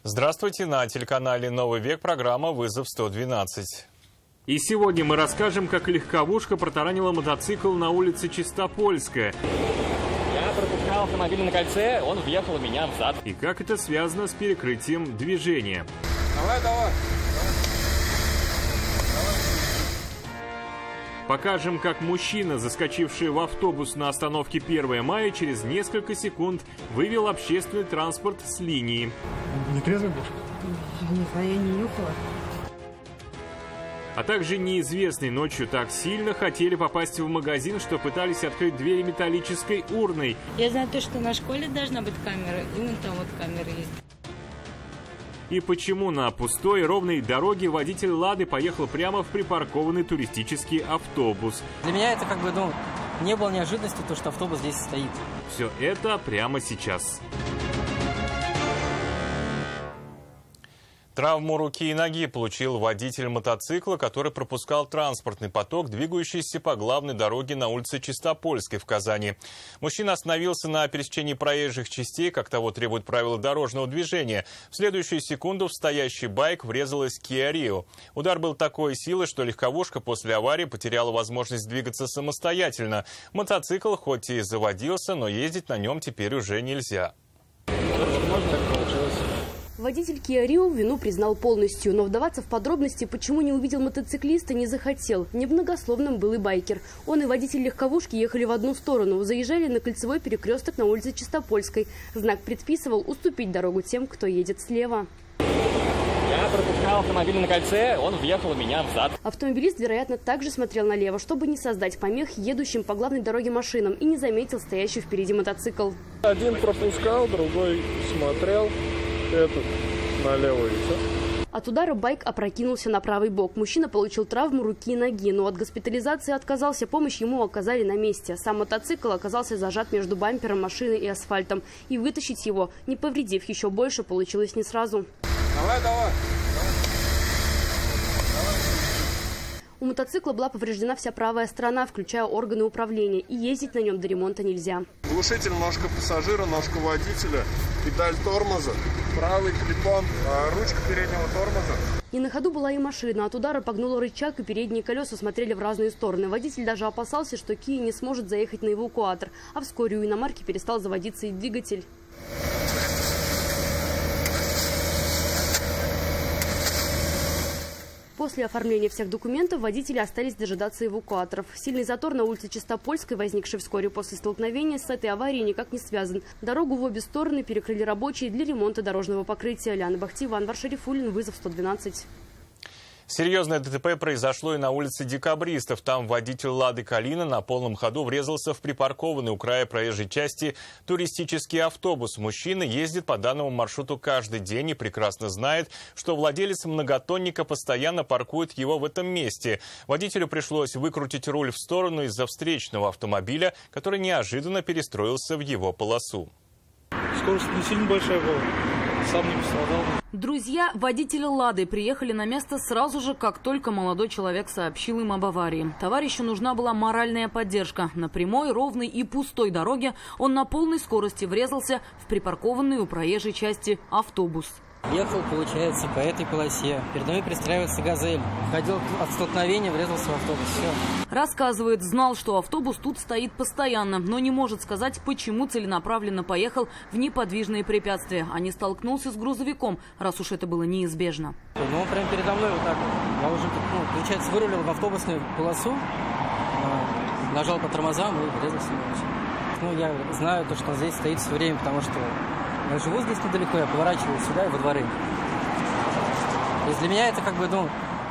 Здравствуйте, на телеканале «Новый век» программа «Вызов 112». И сегодня мы расскажем, как легковушка протаранила мотоцикл на улице Чистопольская. Я пропускал автомобиль на кольце, он въехал у меня в зад. И как это связано с перекрытием движения. Давай. Покажем, как мужчина, заскочивший в автобус на остановке 1 мая, через несколько секунд вывел общественный транспорт с линии. Не трезвый был? Не знаю, я не нюхала. А также неизвестные ночью так сильно хотели попасть в магазин, что пытались открыть двери металлической урной. Я знаю то, что на школе должна быть камера, и вон там вот камера есть. И почему на пустой ровной дороге водитель «Лады» поехал прямо в припаркованный туристический автобус. Для меня это не было неожиданностью, то, что автобус здесь стоит. Все это прямо сейчас. Травму руки и ноги получил водитель мотоцикла, который пропускал транспортный поток, двигающийся по главной дороге на улице Чистопольской в Казани. Мужчина остановился на пересечении проезжих частей, как того требуют правила дорожного движения. В следующую секунду в стоящий байк врезалась Kia Rio. Удар был такой силы, что легковушка после аварии потеряла возможность двигаться самостоятельно. Мотоцикл хоть и заводился, но ездить на нем теперь уже нельзя. Водитель Kia Rio вину признал полностью, но вдаваться в подробности, почему не увидел мотоциклиста, не захотел. Немногословным был и байкер. Он и водитель легковушки ехали в одну сторону, заезжали на кольцевой перекресток на улице Чистопольской. Знак предписывал уступить дорогу тем, кто едет слева. Я пропускал автомобиль на кольце, он въехал у меня в зад. Автомобилист, вероятно, также смотрел налево, чтобы не создать помех едущим по главной дороге машинам, и не заметил стоящий впереди мотоцикл. Один пропускал, другой смотрел, этот налево и все. От удара байк опрокинулся на правый бок. Мужчина получил травму руки и ноги, но от госпитализации отказался. Помощь ему оказали на месте. Сам мотоцикл оказался зажат между бампером машины и асфальтом. И вытащить его, не повредив еще больше, получилось не сразу. Давай. У мотоцикла была повреждена вся правая сторона, включая органы управления, и ездить на нем до ремонта нельзя. Глушитель ножка пассажира, ножка водителя, педаль тормоза, правый клипон, ручка переднего тормоза. Не на ходу была и машина. От удара погнуло рычаг, и передние колеса смотрели в разные стороны. Водитель даже опасался, что Kia не сможет заехать на эвакуатор. А вскоре у иномарки перестал заводиться и двигатель. После оформления всех документов водители остались дожидаться эвакуаторов. Сильный затор на улице Чистопольской, возникший вскоре после столкновения, с этой аварией никак не связан. Дорогу в обе стороны перекрыли рабочие для ремонта дорожного покрытия. Лиана Бахтиева, Анвар Шарифуллин, вызов 112. Серьезное ДТП произошло и на улице Декабристов. Там водитель «Лады Калина» на полном ходу врезался в припаркованный у края проезжей части туристический автобус. Мужчина ездит по данному маршруту каждый день и прекрасно знает, что владелец многотонника постоянно паркует его в этом месте. Водителю пришлось выкрутить руль в сторону из-за встречного автомобиля, который неожиданно перестроился в его полосу. Скорость не сильно большая была, сам не пострадал. Друзья водителя «Лады» приехали на место сразу же, как только молодой человек сообщил им об аварии. Товарищу нужна была моральная поддержка. На прямой, ровной и пустой дороге он на полной скорости врезался в припаркованный у проезжей части автобус. Ехал, получается, по этой полосе. Передо мной пристраивается «Газель». Ходил от столкновения, врезался в автобус. Все. Рассказывает, знал, что автобус тут стоит постоянно, но не может сказать, почему целенаправленно поехал в неподвижные препятствия, а не столкнулся с грузовиком, раз уж это было неизбежно. Ну, прямо передо мной вот так. Я уже, получается, вырулил в автобусную полосу, нажал по тормозам и врезался. Я знаю, то, что он здесь стоит все время, потому что я живу здесь недалеко, я поворачиваю сюда и во дворы. То есть для меня это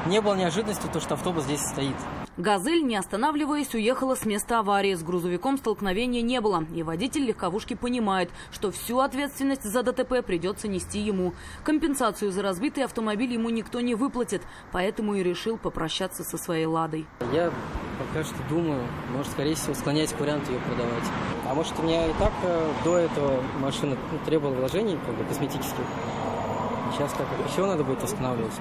не было неожиданностью, то, что автобус здесь стоит. «Газель», не останавливаясь, уехала с места аварии. С грузовиком столкновения не было. И водитель легковушки понимает, что всю ответственность за ДТП придется нести ему. Компенсацию за разбитый автомобиль ему никто не выплатит. Поэтому и решил попрощаться со своей «Ладой». Я пока что думаю, может, скорее всего, склоняюсь к варианту ее продавать. А может, у меня и так до этого машина требовала вложений косметических. Сейчас еще надо будет восстанавливать.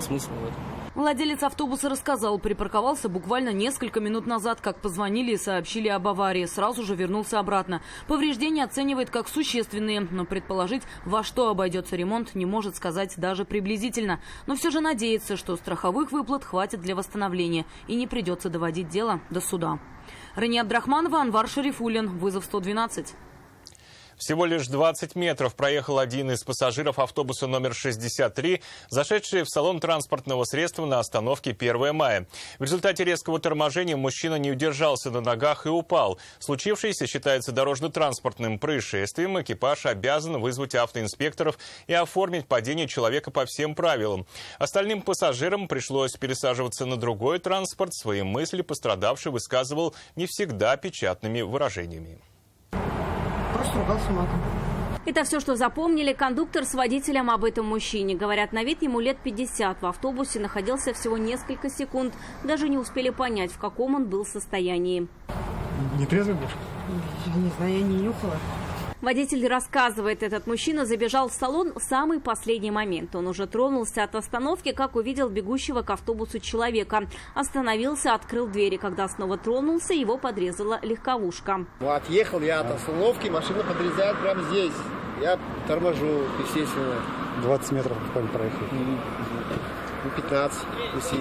Смысл в этом. Владелец автобуса рассказал, припарковался буквально несколько минут назад, как позвонили и сообщили об аварии. Сразу же вернулся обратно. Повреждения оценивает как существенные, но предположить, во что обойдется ремонт, не может сказать даже приблизительно. Но все же надеется, что страховых выплат хватит для восстановления и не придется доводить дело до суда. Рания Абдрахманова, Анвар Шарифуллин. Вызов 112. Всего лишь 20 метров проехал один из пассажиров автобуса номер 63, зашедший в салон транспортного средства на остановке 1 мая. В результате резкого торможения мужчина не удержался на ногах и упал. Случившееся считается дорожно-транспортным происшествием. Экипаж обязан вызвать автоинспекторов и оформить падение человека по всем правилам. Остальным пассажирам пришлось пересаживаться на другой транспорт. Свои мысли пострадавший высказывал не всегда печатными выражениями. Просто ругался матом. Это все, что запомнили кондуктор с водителем об этом мужчине. Говорят, на вид ему лет 50. В автобусе находился всего несколько секунд. Даже не успели понять, в каком он был состоянии. Не трезвый был? Я не знаю, я не нюхала. Водитель рассказывает, этот мужчина забежал в салон в самый последний момент. Он уже тронулся от остановки, как увидел бегущего к автобусу человека. Остановился, открыл двери. Когда снова тронулся, его подрезала легковушка. Отъехал я от остановки, машина подрезает прямо здесь. Я торможу, естественно. 20 метров буквально проехали. 15, если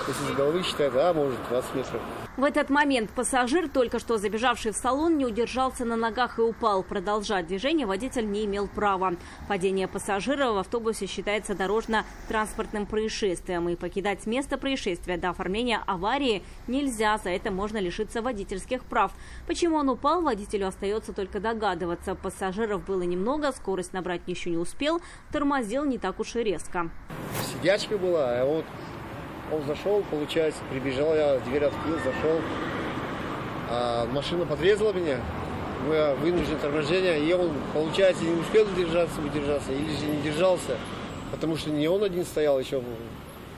с головы считать, да, может, 20 метров. В этот момент пассажир, только что забежавший в салон, не удержался на ногах и упал. Продолжать движение водитель не имел права. Падение пассажира в автобусе считается дорожно-транспортным происшествием. И покидать место происшествия до оформления аварии нельзя. За это можно лишиться водительских прав. Почему он упал, водителю остается только догадываться. Пассажиров было немного, скорость набрать еще не успел, тормозил не так уж и резко. Сидячка была, а вот он зашел, получается, прибежал, я дверь открыл, зашел. А машина подрезала меня, вынужденное торможение, и он, получается, не успел удержаться, или же не держался, потому что не он один стоял, еще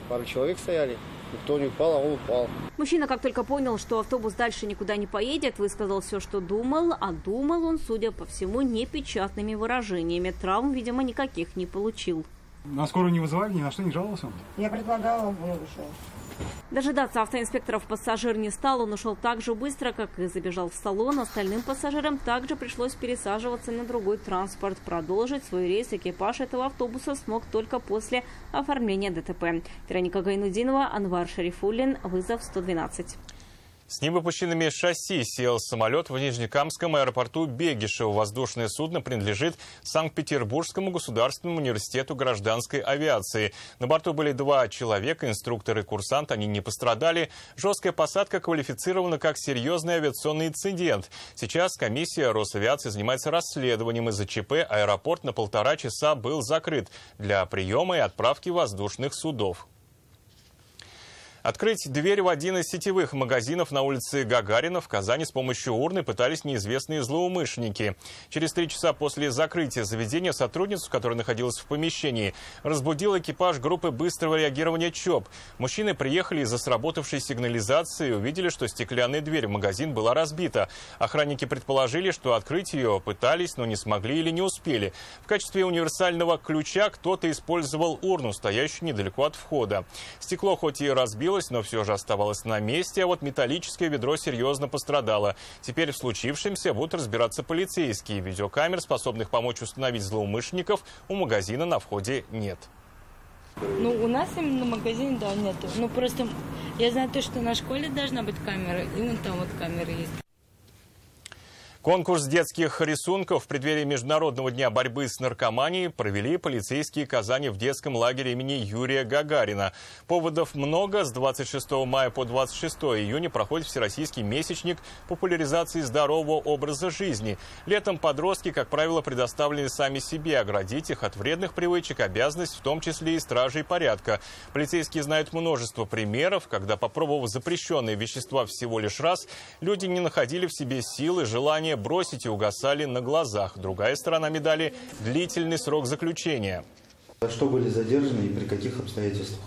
пару человек стояли. Никто не упал, а он упал. Мужчина, как только понял, что автобус дальше никуда не поедет, высказал все, что думал, а думал он, судя по всему, непечатными выражениями. Травм, видимо, никаких не получил. На скорую не вызывали, ни на что не жаловался? Я предлагала, он ушел. Дожидаться автоинспекторов пассажир не стал. Он ушел так же быстро, как и забежал в салон. Остальным пассажирам также пришлось пересаживаться на другой транспорт. Продолжить свой рейс экипаж этого автобуса смог только после оформления ДТП. Вероника Гайнудинова, Анвар Шарифуллин. Вызов 112. С невыпущенными шасси сел самолет в Нижнекамском аэропорту Бегишево. Воздушное судно принадлежит Санкт-Петербургскому государственному университету гражданской авиации. На борту были 2 человека, инструктор и курсант, они не пострадали. Жесткая посадка квалифицирована как серьезный авиационный инцидент. Сейчас комиссия Росавиации занимается расследованием из-за ЧП. Аэропорт на 1,5 часа был закрыт для приема и отправки воздушных судов. Открыть дверь в один из сетевых магазинов на улице Гагарина в Казани с помощью урны пытались неизвестные злоумышленники. Через 3 часа после закрытия заведения сотрудницу, которая находилась в помещении, разбудил экипаж группы быстрого реагирования ЧОП. Мужчины приехали из-за сработавшей сигнализации и увидели, что стеклянная дверь в магазин была разбита. Охранники предположили, что открыть ее пытались, но не смогли или не успели. В качестве универсального ключа кто-то использовал урну, стоящую недалеко от входа. Стекло хоть и разбилось, но все же оставалось на месте, а вот металлическое ведро серьезно пострадало. Теперь в случившемся будут разбираться полицейские. Видеокамер, способных помочь установить злоумышленников, у магазина на входе нет. Ну, у нас именно в магазине, да, нету. Ну, просто я знаю то, что на школе должна быть камера, и вон там вот камера есть. Конкурс детских рисунков в преддверии Международного дня борьбы с наркоманией провели полицейские Казани в детском лагере имени Юрия Гагарина. Поводов много. С 26 мая по 26 июня проходит всероссийский месячник популяризации здорового образа жизни. Летом подростки, как правило, предоставлены сами себе. Оградить их от вредных привычек — обязанность в том числе и стражей порядка. Полицейские знают множество примеров, когда, попробовав запрещенные вещества всего лишь раз, люди не находили в себе силы, желания бросить и угасали на глазах. Другая сторона медали – длительный срок заключения. За что были задержаны и при каких обстоятельствах?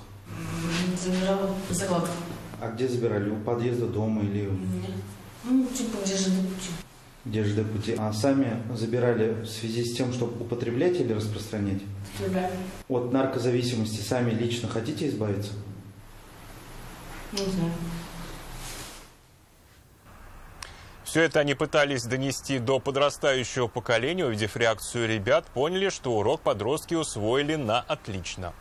Забирала заклад. А где забирали? У подъезда, дома или... Нет. Ну, типа, где же допустим. ДЖД-пути. А сами забирали в связи с тем, чтобы употреблять или распространять? Да. От наркозависимости сами лично хотите избавиться? Не знаю. Все это они пытались донести до подрастающего поколения. Увидев реакцию ребят, поняли, что урок подростки усвоили на отлично.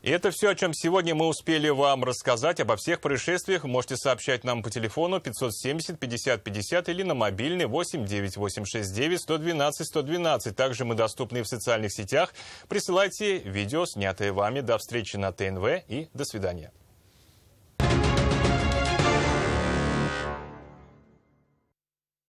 И это все, о чем сегодня мы успели вам рассказать. Обо всех происшествиях можете сообщать нам по телефону 570 50 50 или на мобильный 8 9869 112 112. Также мы доступны в социальных сетях. Присылайте видео, снятые вами. До встречи на ТНВ и до свидания.